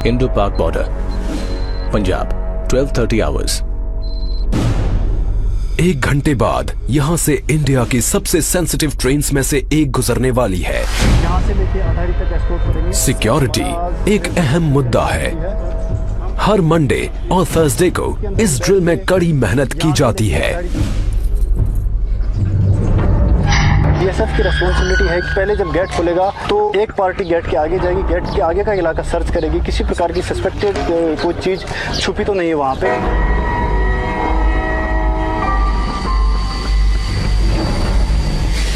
Indo-Pak border, Punjab, 12:30 hours. 1 घंटे बाद यहाँ से इंडिया की सबसे सेंसिटिव ट्रेन्स में से एक गुजरने वाली है। यहाँ से लेके अटारी तक एस्कॉर्ट करेंगे। सिक्योरिटी एक अहम मुद्दा है। हर मंडे और थर्सडे को इस ड्रिल में कड़ी मेहनत की जाती है। बीएसएफ की रिस्पॉन्सिबिलिटी है कि पहले जब गेट खुलेगा तो एक पार्टी गेट के आगे जाएगी, गेट के आगे का इलाका सर्च करेगी, किसी प्रकार की सस्पेक्टेड कोई चीज छुपी तो नहीं है वहाँ पे।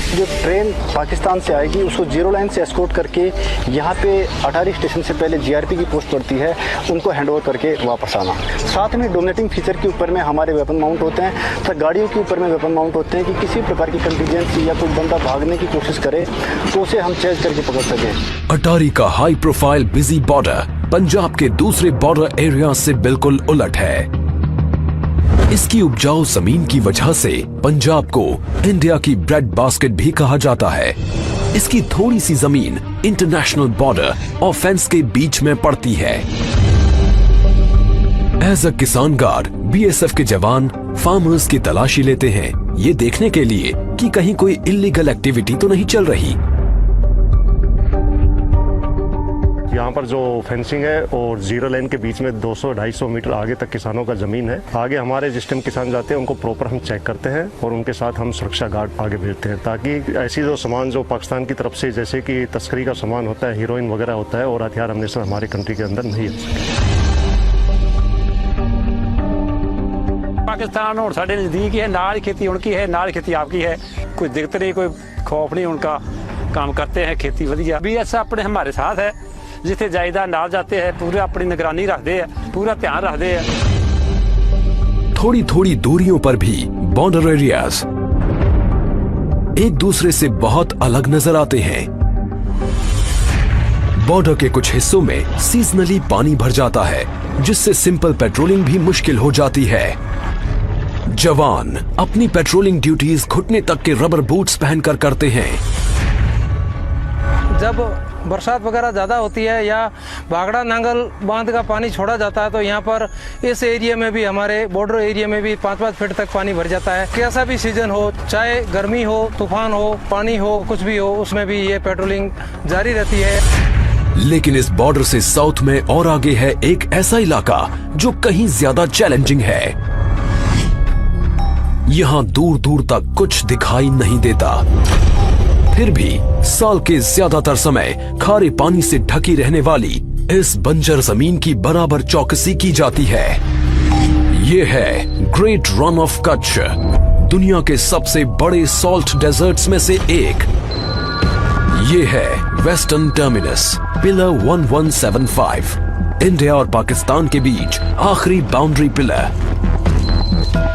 जो ट्रेन पाकिस्तान से आएगी उसको जीरो लाइन से एस्कॉर्ट करके यहाँ पे अटारी स्टेशन से पहले जीआरपी की पोस्ट पड़ती है, उनको हैंडओवर करके वापस आना। साथ में डोमिनेटिंग फीचर के ऊपर में हमारे वेपन माउंट होते हैं तथा गाड़ियों के ऊपर में वेपन माउंट होते हैं कि किसी प्रकार की कंटीजेंसी या कोई बंदा भागने की कोशिश करे तो उसे हम चेज करके पकड़ सकें। अटारी का high profile busy border Punjab के दूसरे बॉर्डर एरिया से बिल्कुल उलट है। इसकी उपजाऊ जमीन की वजह से पंजाब को इंडिया की ब्रेड बास्केट भी कहा जाता है। इसकी थोड़ी सी जमीन इंटरनेशनल बॉर्डर और फेंस के बीच में पड़ती है। एज अ किसान गार्ड बीएसएफ के जवान फार्मर्स की तलाशी लेते हैं, ये देखने के लिए कि कहीं कोई इलीगल एक्टिविटी तो नहीं चल रही। यहाँ पर जो फेंसिंग है और जीरो लाइन के बीच में 200-250 मीटर आगे तक किसानों का जमीन है। आगे हमारे जिस टाइम किसान जाते हैं उनको प्रॉपर हम चेक करते हैं और उनके साथ हम सुरक्षा गार्ड आगे भेजते हैं ताकि ऐसी जो सामान जो पाकिस्तान की तरफ से जैसे कि तस्करी का सामान होता है, हीरोइन वगैरह होता है और हथियार हमेशा हमारे कंट्री के अंदर नहीं आ सके। पाकिस्तान और साढ़े नज़दीक ही है, नाल खेती उनकी है, नाल खेती आपकी है, कोई दिक्कत नहीं, कोई खौफ नहीं, उनका काम करते हैं, खेती वधिया। बीएसएफ अपने हमारे साथ है, जिथे जायदा नाल जाते हैं पूरा अपनी निगरानी रखते हैं, पूरा ध्यान रखते हैं। थोड़ी थोड़ी दूरियों पर भी बॉर्डर एरियाज एक दूसरे से बहुत अलग नजर आते हैं। बॉर्डर के कुछ हिस्सों में सीजनली पानी भर जाता है, जिससे सिंपल पेट्रोलिंग भी मुश्किल हो जाती है। जवान अपनी पेट्रोलिंग ड्यूटीज घुटने तक के रबर बूट्स पहनकर करते हैं। जब बरसात वगैरह ज़्यादा होती है या भागड़ा नांगल बांध का पानी छोड़ा जाता है तो यहाँ पर इस एरिया में भी, हमारे बॉर्डर एरिया में भी 5-5 फीट तक पानी भर जाता है। कैसा भी सीजन हो, चाहे गर्मी हो, तूफान हो, पानी हो, कुछ भी हो, उसमें भी ये पेट्रोलिंग जारी रहती है। लेकिन इस बॉर्डर से साउथ में और आगे है एक ऐसा इलाका जो कहीं ज्यादा चैलेंजिंग है। यहाँ दूर दूर तक कुछ दिखाई नहीं देता, फिर भी साल के ज्यादातर समय खारे पानी से ढकी रहने वाली इस बंजर जमीन की बराबर चौकसी की जाती है। ये है ग्रेट रन ऑफ कच्छ, दुनिया के सबसे बड़े सॉल्ट डेजर्ट्स में से एक। ये है वेस्टर्न टर्मिनस पिलर 1175, इंडिया और पाकिस्तान के बीच आखिरी बाउंड्री पिलर।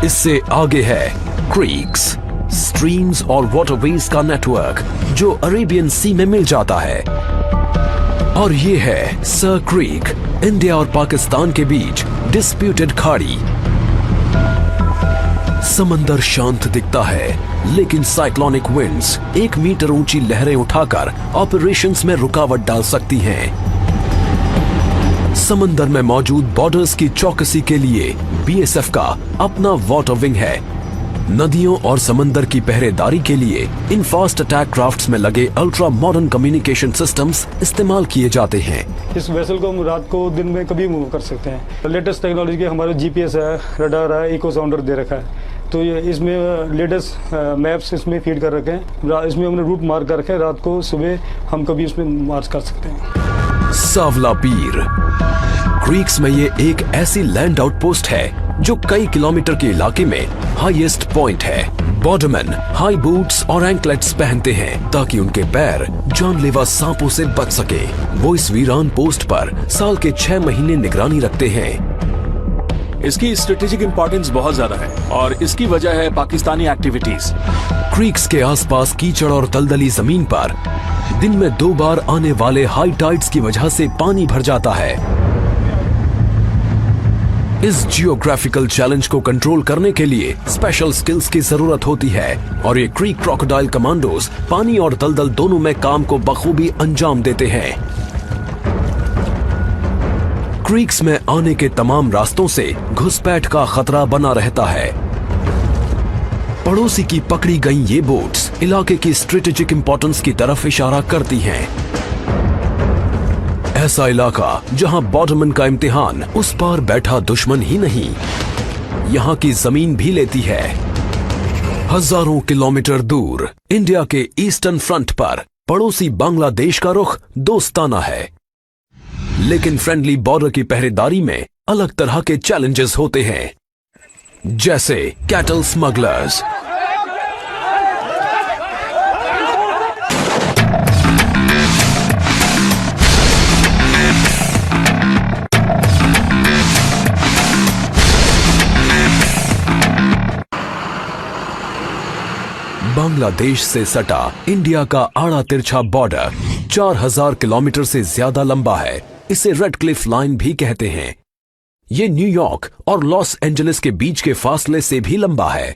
इससे आगे है क्रीक्स, स्ट्रीम्स और वाटरवेज का नेटवर्क जो अरेबियन सी में मिल जाता है। और ये है सर क्रीक, इंडिया और पाकिस्तान के बीच डिस्प्यूटेड खाड़ी। समंदर शांत दिखता है, लेकिन साइक्लोनिक विंड्स 1 मीटर ऊंची लहरें उठाकर ऑपरेशंस में रुकावट डाल सकती हैं। समंदर में मौजूद बॉर्डर्स की चौकसी के लिए बीएसएफ का अपना वाटर विंग है। नदियों और समंदर की पहरेदारी के लिए इन फास्ट अटैक क्राफ्ट्स में लगे अल्ट्रा मॉडर्न कम्युनिकेशन सिस्टम्स इस्तेमाल किए जाते हैं। इस वेसल को हम रात को दिन में कभी मूव कर सकते हैं। लेटेस्ट टेक्नोलॉजी के हमारे जीपीएस है, रडार है, इको साउंडर दे रखा है, तो ये इसमें लेटेस्ट मैप्स इसमें फीड कर रखे हैं। इसमें हमने रूट मार्क कर रखे हैं, रात को सुबह हम कभी इसमें मार्च कर सकते हैं। सावला पीर क्रीक्स में ये एक ऐसी लैंड आउटपोस्ट है जो कई किलोमीटर के इलाके में हाईएस्ट पॉइंट है। बॉर्डरमैन हाई बूट्स और एंकलेट्स पहनते हैं ताकि उनके पैर जानलेवा सांपों से बच सके। वो इस वीरान पोस्ट पर साल के 6 महीने निगरानी रखते हैं। इसकी स्ट्रेटेजिक इंपॉर्टेंस बहुत ज्यादा है और इसकी वजह है पाकिस्तानी एक्टिविटीज। क्रीक्स के आसपास कीचड़ और दलदली जमीन पर दिन में 2 बार आने वाले हाई टाइड्स की वजह से पानी भर जाता है। इस जियोग्राफिकल चैलेंज को कंट्रोल करने के लिए स्पेशल स्किल्स की जरूरत होती है और ये क्रीक क्रोकोडाइल कमांडोज पानी और दलदल दोनों में काम को बखूबी अंजाम देते हैं। क्रीक्स में आने के तमाम रास्तों से घुसपैठ का खतरा बना रहता है। पड़ोसी की पकड़ी गई ये बोट्स इलाके की स्ट्रेटेजिक इंपॉर्टेंस की तरफ इशारा करती हैं। ऐसा इलाका जहां बॉर्डरमैन का इम्तिहान उस पार बैठा दुश्मन ही नहीं, यहां की जमीन भी लेती है। हजारों किलोमीटर दूर इंडिया के ईस्टर्न फ्रंट पर पड़ोसी बांग्लादेश का रुख दोस्ताना है, लेकिन फ्रेंडली बॉर्डर की पहरेदारी में अलग तरह के चैलेंजेस होते हैं, जैसे कैटल स्मगलर्स, बांग्लादेश से सटा इंडिया का आड़ा तिरछा बॉर्डर 4000 किलोमीटर से ज्यादा लंबा है। इसे रेड क्लिफ लाइन भी कहते हैं। ये न्यूयॉर्क और लॉस एंजलिस के बीच के फासले से भी लंबा है।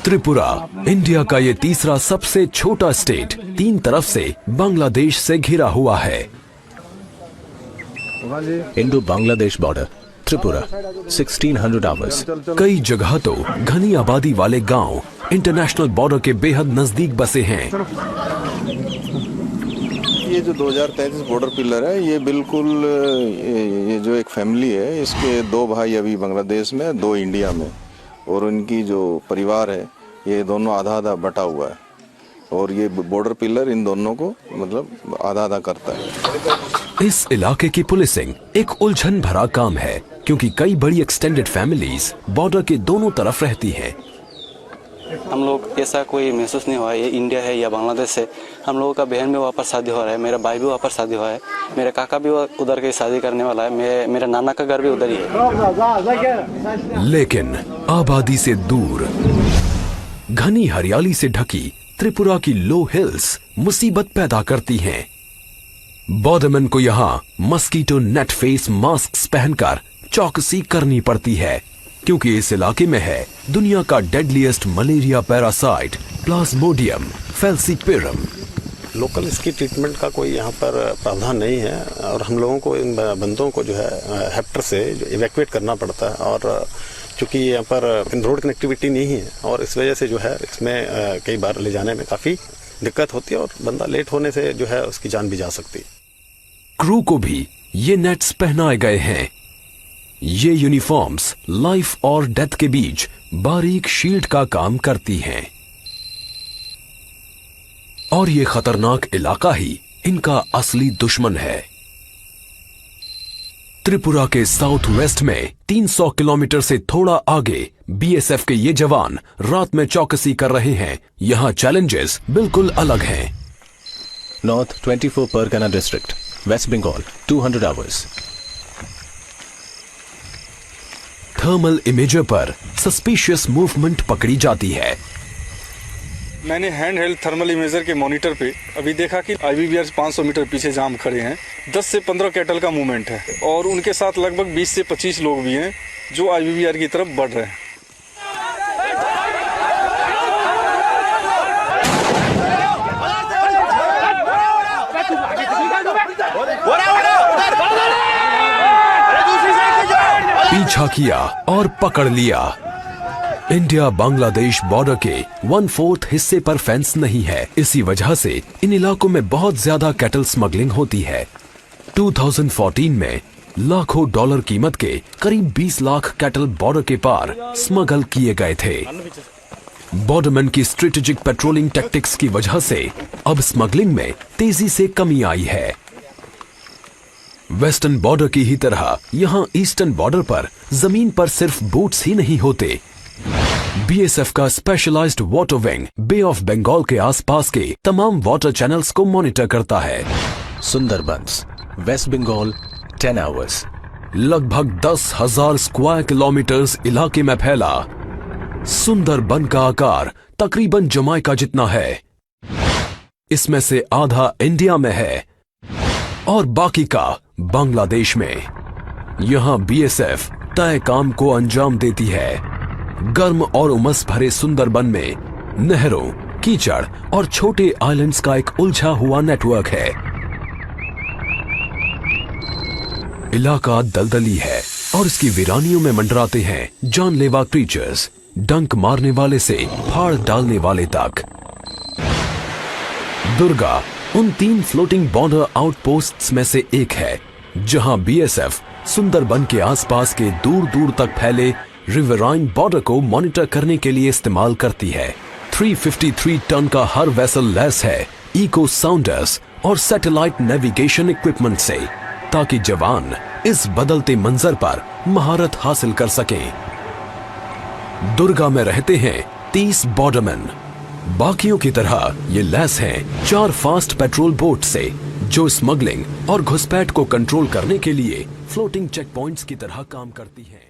त्रिपुरा इंडिया का ये तीसरा सबसे छोटा स्टेट 3 तरफ से बांग्लादेश से घिरा हुआ है। Indo Bangladesh border, Tripura, 1600 hours. कई जगह तो घनी आबादी वाले गांव इंटरनेशनल बॉर्डर के बेहद नजदीक बसे हैं। ये जो 2033 बॉर्डर पिलर है, ये बिल्कुल ये जो एक फैमिली है, इसके 2 भाई अभी बांग्लादेश में, 2 इंडिया में, और उनकी जो परिवार है ये दोनों आधा आधा बटा हुआ है, और ये बॉर्डर पिलर इन दोनों को मतलब आधा आधा करता है। इस इलाके की पुलिसिंग एक उलझन भरा काम है, क्योंकि कई बड़ी एक्सटेंडेड फैमिलीज बॉर्डर के दोनों तरफ रहती हैं। हम लोग ऐसा कोई महसूस नहीं हुआ ये इंडिया है या बांग्लादेश है। हम लोगों का बहन भी वहाँ पर शादी हो रहा है, मेरा भाई भी वहाँ पर शादी हुआ है, मेरा काका भी उधर की शादी करने वाला है, मेरा नाना का घर भी उधर ही है। लेकिन आबादी से दूर घनी हरियाली से ढकी त्रिपुरा की लो हिल्स मुसीबत पैदा करती हैं। बॉर्डरमैन को यहाँ मस्कीटो नेट फेस मास्क पहनकर चौकसी करनी पड़ती है, क्योंकि इस इलाके में है दुनिया का deadliest malaria parasite Plasmodium falciparum. Local इसकी ट्रीटमेंट का कोई यहाँ पर प्रावधान नहीं है, और हम लोगों को इन बंदों को जो है हेप्टर से इवैक्यूएट करना पड़ता है, और चूँकि यहाँ पर रोड कनेक्टिविटी नहीं है, और इस वजह से जो है इसमें कई बार ले जाने में काफ़ी दिक्कत होती है, और बंदा लेट होने से जो है उसकी जान भी जा सकती है। क्रू को भी ये नेट्स पहनाए गए हैं। ये यूनिफॉर्म्स लाइफ और डेथ के बीच बारीक शील्ड का काम करती हैं, और ये खतरनाक इलाका ही इनका असली दुश्मन है। त्रिपुरा के साउथ वेस्ट में 300 किलोमीटर से थोड़ा आगे बीएसएफ के ये जवान रात में चौकसी कर रहे हैं। यहाँ चैलेंजेस बिल्कुल अलग हैं। North 24 Pargana district, west Bengal, 200 hours. Thermal imager पर सस्पिशियस मूवमेंट पकड़ी जाती है। मैंने हैंड हेल्ड थर्मल इमेजर के मॉनिटर पे अभी देखा कि आईबीबीआर 500 मीटर पीछे जाम खड़े हैं। 10 से 15 कैटल का मूवमेंट है, और उनके साथ लगभग 20 से 25 लोग भी हैं जो आईबीबीआर की तरफ बढ़ रहे हैं। पीछा किया और पकड़ लिया। इंडिया बांग्लादेश बॉर्डर के 1/4 हिस्से पर फेंस नहीं है। इसी वजह से इन इलाकों में बहुत ज्यादा कैटल स्मगलिंग होती है। 2014 में लाखों डॉलर कीमत के करीब 20 लाख कैटल बॉर्डर के पार स्मगल किए गए थे। बॉर्डरमैन की स्ट्रेटेजिक पेट्रोलिंग टैक्टिक्स की वजह से अब स्मगलिंग में तेजी से कमी आई है। वेस्टर्न बॉर्डर की ही तरह यहां ईस्टर्न बॉर्डर पर जमीन पर सिर्फ बोट्स ही नहीं होते। बीएसएफ का specialised water wing bay of Bengal के आसपास के तमाम वाटर चैनल्स को मॉनिटर करता है। Sundarbans, west Bengal, 10 hours. लगभग 10,000 स्क्वायर किलोमीटर्स इलाके में फैला सुंदरबन का आकार तकरीबन जमाइका जितना है। इसमें से आधा इंडिया में है और बाकी का बांग्लादेश में। यहां बीएसएफ तय काम को अंजाम देती है। गर्म और उमस भरे सुंदरबन में नहरों, कीचड़ और छोटे आइलैंड्स का एक उलझा हुआ नेटवर्क है। इलाका दलदली है और इसकी वीरानियों में मंडराते हैं जानलेवा क्रीचर्स, डंक मारने वाले से फाड़ डालने वाले तक। दुर्गा उन 3 फ्लोटिंग बॉर्डर आउटपोस्ट्स में से एक है जहां बीएसएफ सुंदरबन के आसपास के दूर दूर तक फैले रिवराइन बॉर्डर को मॉनिटर करने के लिए इस्तेमाल करती है। 353 टन का हर वेसल लैस है इको साउंडर्स और सैटेलाइट नेविगेशन इक्विपमेंट से, ताकि जवान इस बदलते मंजर पर महारत हासिल कर सकें। दुर्गा में रहते हैं 30 बॉर्डरमैन। बाकियों की तरह ये लैस हैं 4 फास्ट पेट्रोल बोट से, जो स्मगलिंग और घुसपैठ को कंट्रोल करने के लिए फ्लोटिंग चेक पॉइंट्स की तरह काम करती हैं।